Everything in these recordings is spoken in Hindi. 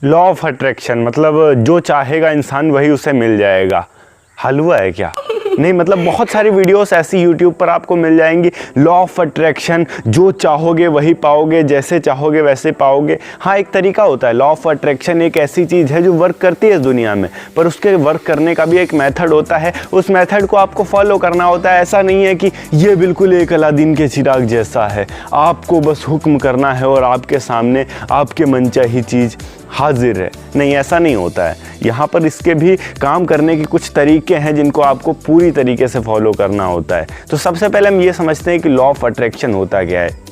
लॉ ऑफ अट्रैक्शन मतलब जो चाहेगा इंसान वही उसे मिल जाएगा। हलवा है क्या? नहीं, मतलब बहुत सारी वीडियोस ऐसी यूट्यूब पर आपको मिल जाएंगी। लॉ ऑफ अट्रैक्शन, जो चाहोगे वही पाओगे, जैसे चाहोगे वैसे पाओगे। हाँ, एक तरीका होता है। लॉ ऑफ अट्रैक्शन एक ऐसी चीज़ है जो वर्क करती है इस दुनिया में, पर उसके वर्क करने का भी एक मेथड होता है। उस मेथड को आपको फॉलो करना होता है। ऐसा नहीं है कि ये बिल्कुल एक अलादीन के चिराग जैसा है, आपको बस हुक्म करना है और आपके सामने आपके मनचाही चीज़ हाजिर है। नहीं, ऐसा नहीं होता है। यहाँ पर इसके भी काम करने के कुछ तरीके हैं जिनको आपको पूरी तरीके से फॉलो करना होता है। तो सबसे पहले हम ये समझते हैं कि लॉ ऑफ अट्रैक्शन होता क्या है।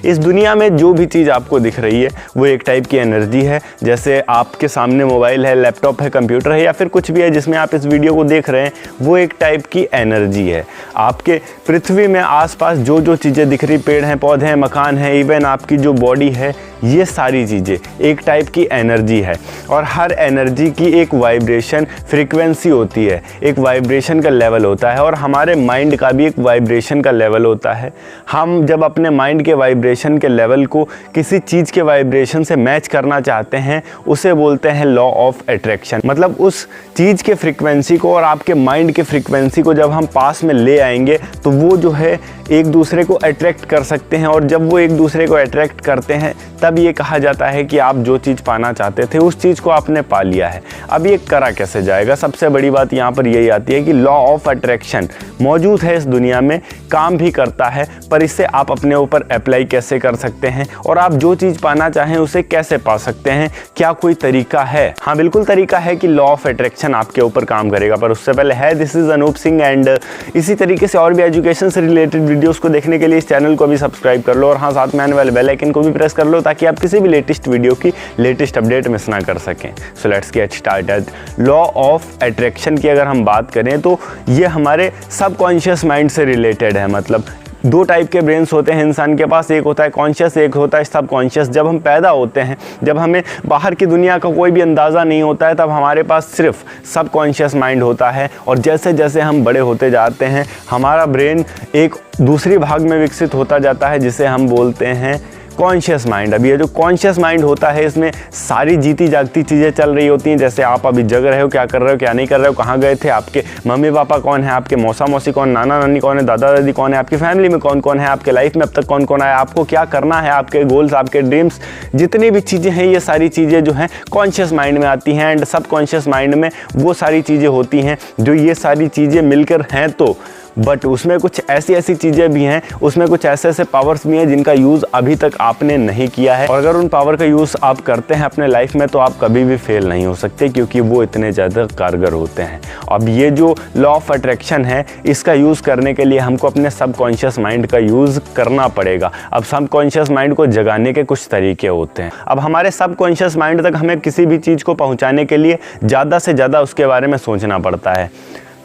इस दुनिया में जो भी चीज़ आपको दिख रही है वो एक टाइप की एनर्जी है। जैसे आपके सामने मोबाइल है, लैपटॉप है, कंप्यूटर है या फिर कुछ भी है जिसमें आप इस वीडियो को देख रहे हैं, वो एक टाइप की एनर्जी है। आपके पृथ्वी में आसपास जो जो चीज़ें दिख रही, पेड़ हैं, पौधे हैं, मकान हैं, इवन आपकी जो बॉडी है, ये सारी चीज़ें एक टाइप की एनर्जी है। और हर एनर्जी की एक वाइब्रेशन फ्रीक्वेंसी होती है, एक वाइब्रेशन का लेवल होता है। और हमारे माइंड का भी एक वाइब्रेशन का लेवल होता है। हम जब अपने माइंड के वाइब्रेशन के लेवल को किसी चीज़ के वाइब्रेशन से मैच करना चाहते हैं, उसे बोलते हैं लॉ ऑफ अट्रैक्शन। मतलब उस चीज़ के फ्रीक्वेंसी को और आपके माइंड के फ्रीक्वेंसी को जब हम पास में ले आएंगे तो वो जो है एक दूसरे को अट्रैक्ट कर सकते हैं। और जब वो एक दूसरे को अट्रैक्ट करते हैं तब ये कहा जाता है कि आप जो चीज़ पाना चाहते थे उस चीज़ को आपने पा लिया है। अब ये करा कैसे जाएगा? सबसे बड़ी बात यहाँ पर यही आती है कि लॉ ऑफ अट्रैक्शन मौजूद है इस दुनिया में, काम भी करता है, पर इससे आप अपने ऊपर अप्लाई कैसे कर सकते हैं और आप जो चीज़ पाना चाहें उसे कैसे पा सकते हैं? क्या कोई तरीका है? हाँ, बिल्कुल तरीका है कि लॉ ऑफ अट्रैक्शन आपके ऊपर काम करेगा। पर उससे पहले है, this is Anoop Singh and इसी तरीके से और भी एजुकेशन से रिलेटेड वीडियोस को देखने के लिए इस चैनल को भी सब्सक्राइब कर लो और हाँ, साथ में आने वाले बेल आइकन को भी प्रेस कर लो ताकि आप किसी भी लेटेस्ट वीडियो की लेटेस्ट अपडेट मिस ना कर सकें। So let's get started. Law of attraction की अगर हम बात करें तो ये हमारे सबकॉन्शियस माइंड से रिलेटेड है। मतलब दो टाइप के ब्रेन्स होते हैं इंसान के पास, एक होता है कॉन्शियस, एक होता है सबकॉन्शियस। जब हम पैदा होते हैं, जब हमें बाहर की दुनिया का कोई भी अंदाज़ा नहीं होता है, तब हमारे पास सिर्फ सबकॉन्शियस माइंड होता है। और जैसे जैसे हम बड़े होते जाते हैं हमारा ब्रेन एक दूसरी भाग में विकसित होता जाता है जिसे हम बोलते हैं कॉन्शियस माइंड। अब ये जो कॉन्शियस माइंड होता है इसमें सारी जीती जागती चीज़ें चल रही होती हैं। जैसे आप अभी जग रहे हो, क्या कर रहे हो, क्या नहीं कर रहे हो, कहाँ गए थे, आपके मम्मी पापा कौन है, आपके मौसा मौसी कौन, नाना नानी कौन है, दादा दादी कौन है, आपकी फैमिली में कौन कौन है, आपके लाइफ में अब तक कौन कौन आया, आपको क्या करना है, आपके गोल्स, आपके ड्रीम्स, जितनी भी चीज़ें हैं ये सारी चीज़ें जो हैं कॉन्शियस माइंड में आती हैं। एंड सबकॉन्शियस माइंड में वो सारी चीज़ें होती हैं जो ये सारी चीज़ें मिलकर हैं। तो बट उसमें कुछ ऐसी ऐसी चीज़ें भी हैं, उसमें कुछ ऐसे ऐसे पावर्स भी हैं जिनका यूज़ अभी तक आपने नहीं किया है। और अगर उन पावर का यूज़ आप करते हैं अपने लाइफ में तो आप कभी भी फेल नहीं हो सकते, क्योंकि वो इतने ज़्यादा कारगर होते हैं। अब ये जो लॉ ऑफ अट्रैक्शन है इसका यूज़ करने के लिए हमको अपने सबकॉन्शियस माइंड का यूज़ करना पड़ेगा। अब सबकॉन्शियस माइंड को जगाने के कुछ तरीके होते हैं। अब हमारे सबकॉन्शियस माइंड तक हमें किसी भी चीज़ को पहुँचाने के लिए ज़्यादा से ज़्यादा उसके बारे में सोचना पड़ता है।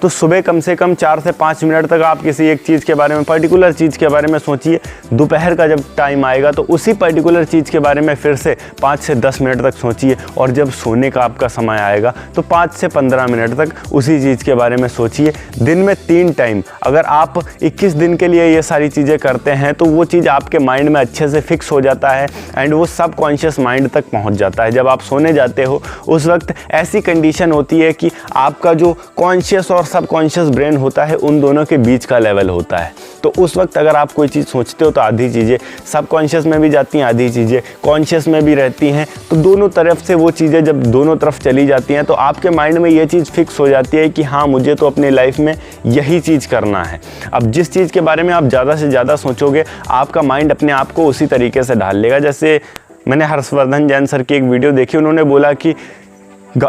तो सुबह कम से कम 4 से 5 मिनट तक आप किसी एक चीज़ के बारे में, पर्टिकुलर चीज़ के बारे में सोचिए। दोपहर का जब टाइम आएगा तो उसी पर्टिकुलर चीज़ के बारे में फिर से 5 से 10 मिनट तक सोचिए। और जब सोने का आपका समय आएगा तो 5 से 15 मिनट तक उसी चीज़ के बारे में सोचिए। दिन में 3 टाइम अगर आप 21 दिन के लिए ये सारी चीज़ें करते हैं तो वो चीज़ आपके माइंड में अच्छे से फिक्स हो जाता है एंड वो सबकॉन्शियस माइंड तक पहुँच जाता है। जब आप सोने जाते हो उस वक्त ऐसी कंडीशन होती है कि आपका जो कॉन्शियस और सबकॉन्शियस ब्रेन होता है उन दोनों के बीच का लेवल होता है। तो उस वक्त अगर आप कोई चीज़ सोचते हो तो आधी चीज़ें सबकॉन्शियस में भी जाती हैं, आधी चीज़ें कॉन्शियस में भी रहती हैं। तो दोनों तरफ से वो चीज़ें जब दोनों तरफ चली जाती हैं तो आपके माइंड में ये चीज़ फिक्स हो जाती है कि हाँ, मुझे तो अपनी लाइफ में यही चीज़ करना है। अब जिस चीज़ के बारे में आप ज़्यादा से ज़्यादा सोचोगे आपका माइंड अपने आप को उसी तरीके से ढाल लेगा। जैसे मैंने हर्षवर्धन जैन सर की एक वीडियो देखी, उन्होंने बोला कि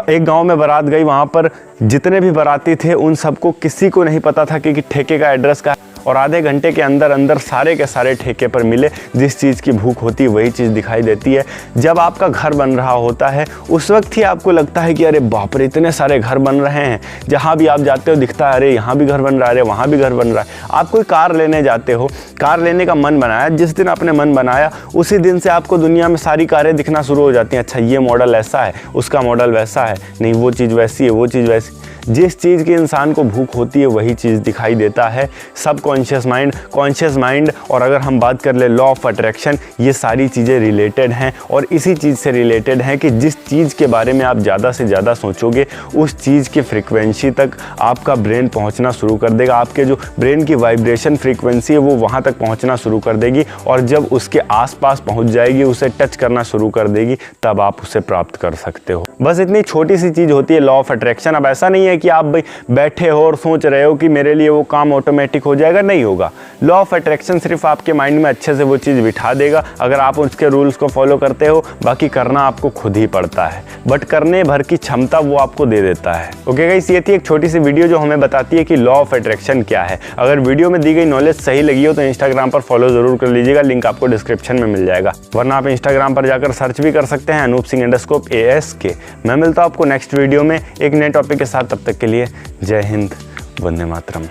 एक गांव में बारात गई, वहाँ पर जितने भी बाराती थे उन सबको किसी को नहीं पता था कि ठेके का एड्रेस का, और आधे घंटे के अंदर अंदर सारे के सारे ठेके पर मिले। जिस चीज़ की भूख होती है वही चीज़ दिखाई देती है। जब आपका घर बन रहा होता है उस वक्त ही आपको लगता है कि अरे बाप रे, इतने सारे घर बन रहे हैं। जहाँ भी आप जाते हो दिखता है अरे यहाँ भी घर बन रहा है, अरे वहाँ भी घर बन रहा है। आप कोई कार लेने जाते हो, कार लेने का मन बनाया, जिस दिन आपने मन बनाया उसी दिन से आपको दुनिया में सारी कारें दिखना शुरू हो जाती हैं। अच्छा, ये मॉडल ऐसा है, उसका मॉडल वैसा है, नहीं वो चीज़ वैसी है, वो चीज़ वैसी। जिस चीज़ की इंसान को भूख होती है वही चीज़ दिखाई देता है। सबको कॉन्शियस माइंड और अगर हम बात कर ले लॉ ऑफ अट्रैक्शन, ये सारी चीज़ें रिलेटेड हैं और इसी चीज़ से रिलेटेड हैं कि जिस चीज़ के बारे में आप ज़्यादा से ज़्यादा सोचोगे उस चीज़ की फ्रीक्वेंसी तक आपका ब्रेन पहुंचना शुरू कर देगा। आपके जो ब्रेन की वाइब्रेशन फ्रीक्वेंसी है वो वहां तक पहुंचना शुरू कर देगी और जब उसके आसपास पहुंच जाएगी, उसे टच करना शुरू कर देगी, तब आप उसे प्राप्त कर सकते हो। बस इतनी छोटी सी चीज़ होती है लॉ ऑफ अट्रैक्शन। अब ऐसा नहीं है कि आप भाई बैठे हो और सोच रहे हो कि मेरे लिए वो काम ऑटोमेटिक हो जाएगा, नहीं होगा। लॉ ऑफ अट्रैक्शन सिर्फ आपके माइंड में अच्छे से वो चीज़ बिठा देगा अगर आप उसके रूल्स को फॉलो करते हो। बाकी करना आपको खुद ही पड़ता है, बट करने भर की क्षमता वो आपको दे देता है। ओके गाइस, ये थी एक छोटी सी वीडियो जो हमें बताती है कि लॉ ऑफ अट्रैक्शन क्या है। अगर वीडियो में दी गई नॉलेज सही लगी हो तो इंस्टाग्राम पर फॉलो जरूर कर लीजिएगा, लिंक आपको डिस्क्रिप्शन में मिल जाएगा, वरना आप इंस्टाग्राम पर जाकर सर्च भी कर सकते हैं अनूप सिंह _ASK। मैं मिलता हूं आपको नेक्स्ट वीडियो में एक नए टॉपिक के साथ। तब तक के लिए जय हिंद, वंदे मातरम।